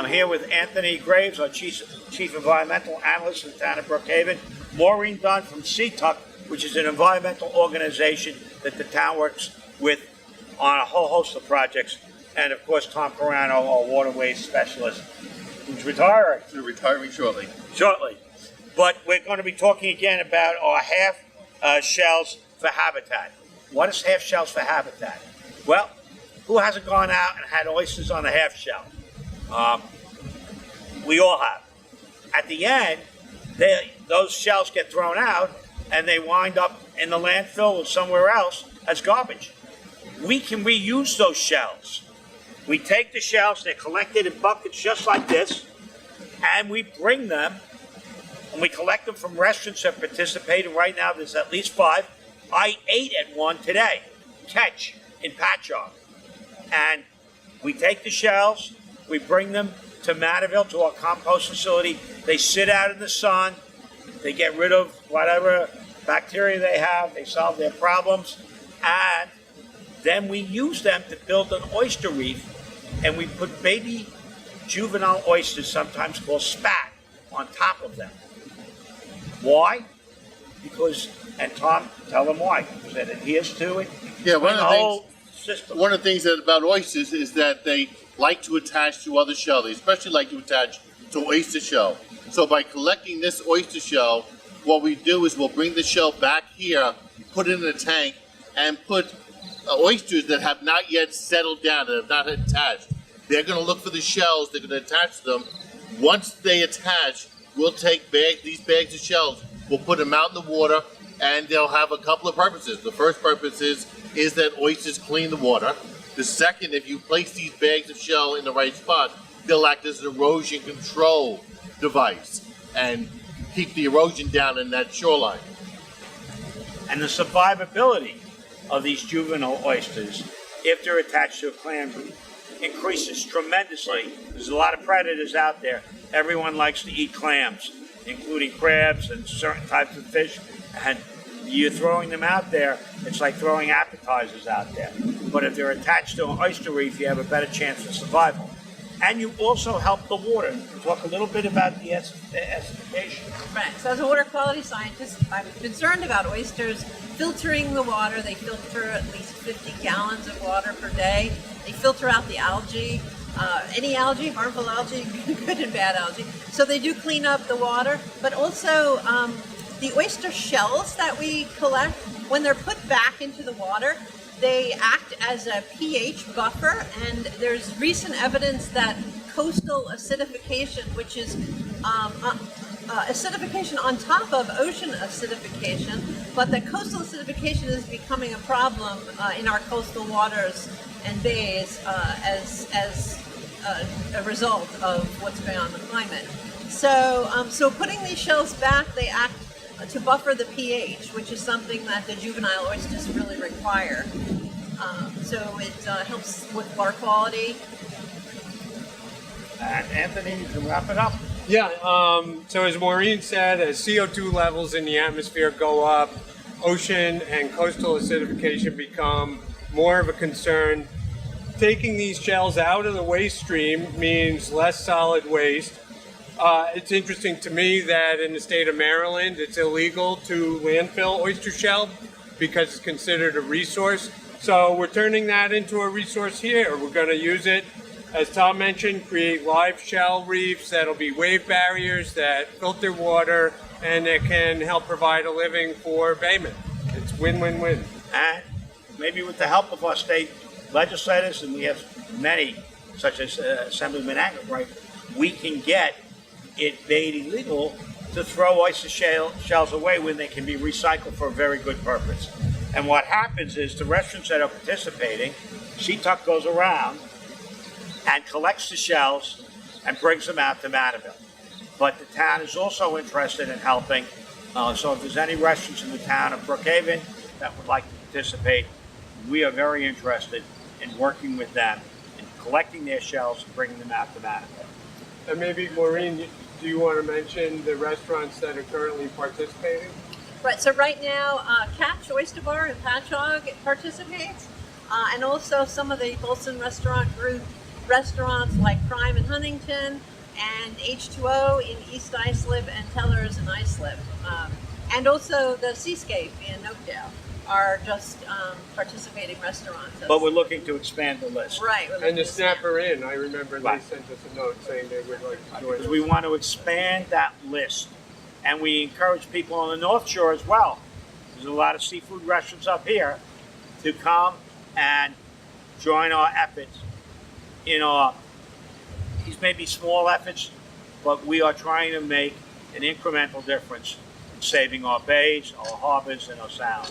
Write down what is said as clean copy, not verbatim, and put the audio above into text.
I'm here with Anthony Graves, our Chief Environmental Analyst in the Town of Brookhaven, Maureen Dunn from CTUC, which is an environmental organization that the town works with on a whole host of projects, and of course Tom Carano, our waterways specialist, who's retiring. Retiring shortly. But we're going to be talking again about our half shells for habitat. What is half shells for habitat? Well, who hasn't gone out and had oysters on a half shell? We all have. At the end, those shells get thrown out and they wind up in the landfill or somewhere else as garbage. We can reuse those shells. We take the shells, they're collected in buckets just like this, and we bring them, and we collect them from restaurants that participate, and right now there's at least 5. I ate at one today, Catch, in Patchogue. And we take the shells, we bring them to Matterville, to our compost facility. They sit out in the sun, they get rid of whatever bacteria they have, they solve their problems, and then we use them to build an oyster reef, and we put baby juvenile oysters, sometimes called spat, on top of them. Why? Because, and Tom, tell them why, because it adheres to it. Yeah, one of the things about oysters is that they like to attach to other shells. They especially like to attach to oyster shell. So by collecting this oyster shell, what we do is we'll bring the shell back here, put it in a tank, and put oysters that have not yet settled down, that have not attached. They're going to look for the shells, they're going to attach them. Once they attach, we'll take these bags of shells, we'll put them out in the water, and they'll have a couple of purposes. The first purpose is that oysters clean the water. The second, if you place these bags of shell in the right spot, they'll act as an erosion control device and keep the erosion down in that shoreline. And the survivability of these juvenile oysters, if they're attached to a clam reef, increases tremendously. There's a lot of predators out there. Everyone likes to eat clams, including crabs and certain types of fish. And you're throwing them out there, it's like throwing appetizers out there. But if they're attached to an oyster reef, you have a better chance of survival. And you also help the water. Talk a little bit about the acidification. Right. So as a water quality scientist, I'm concerned about oysters filtering the water. They filter at least 50 gallons of water per day. They filter out the algae, any algae, harmful algae, good and bad algae. So they do clean up the water, but also the oyster shells that we collect, when they're put back into the water, they act as a pH buffer, and there's recent evidence that coastal acidification, which is acidification on top of ocean acidification, but that coastal acidification is becoming a problem in our coastal waters and bays as a result of what's going on in the climate. So putting these shells back, they act to buffer the pH, which is something that the juvenile oysters really require. So it helps with water quality. And Anthony, you can wrap it up. Yeah, so as Maureen said, as CO2 levels in the atmosphere go up, ocean and coastal acidification become more of a concern. Taking these shells out of the waste stream means less solid waste. It's interesting to me that in the state of Maryland, it's illegal to landfill oyster shell because it's considered a resource. So we're turning that into a resource here. We're going to use it, as Tom mentioned, create live shell reefs that'll be wave barriers that filter water and that can help provide a living for baymen. It's win-win-win. And maybe with the help of our state legislators, and we have many, such as Assemblyman Engelbright, we can get it made illegal to throw oyster shells away when they can be recycled for a very good purpose. And what happens is the restaurants that are participating, CTUC goes around and collects the shells and brings them out to Matterville. But the town is also interested in helping. So if there's any restaurants in the town of Brookhaven that would like to participate, we are very interested in working with them in collecting their shells and bringing them out to Matterville. And maybe, Maureen, do you want to mention the restaurants that are currently participating? Right, so right now, Catch Oyster Bar in Patchogue participates, and also some of the Bolson Restaurant Group restaurants like Prime in Huntington and H2O in East Islip and Tellers in Islip. And also the Seascape in Oakdale are just participating restaurants. But we're looking to expand the list. Right. we're And looking the to expand. Snapper Inn, I remember they Right. sent us a note saying they would like to join Because us. we want to expand that list. And we encourage people on the North Shore as well. There's a lot of seafood restaurants up here to come and join our efforts in our, these may be small efforts, but we are trying to make an incremental difference in saving our bays, our harbors, and our sound.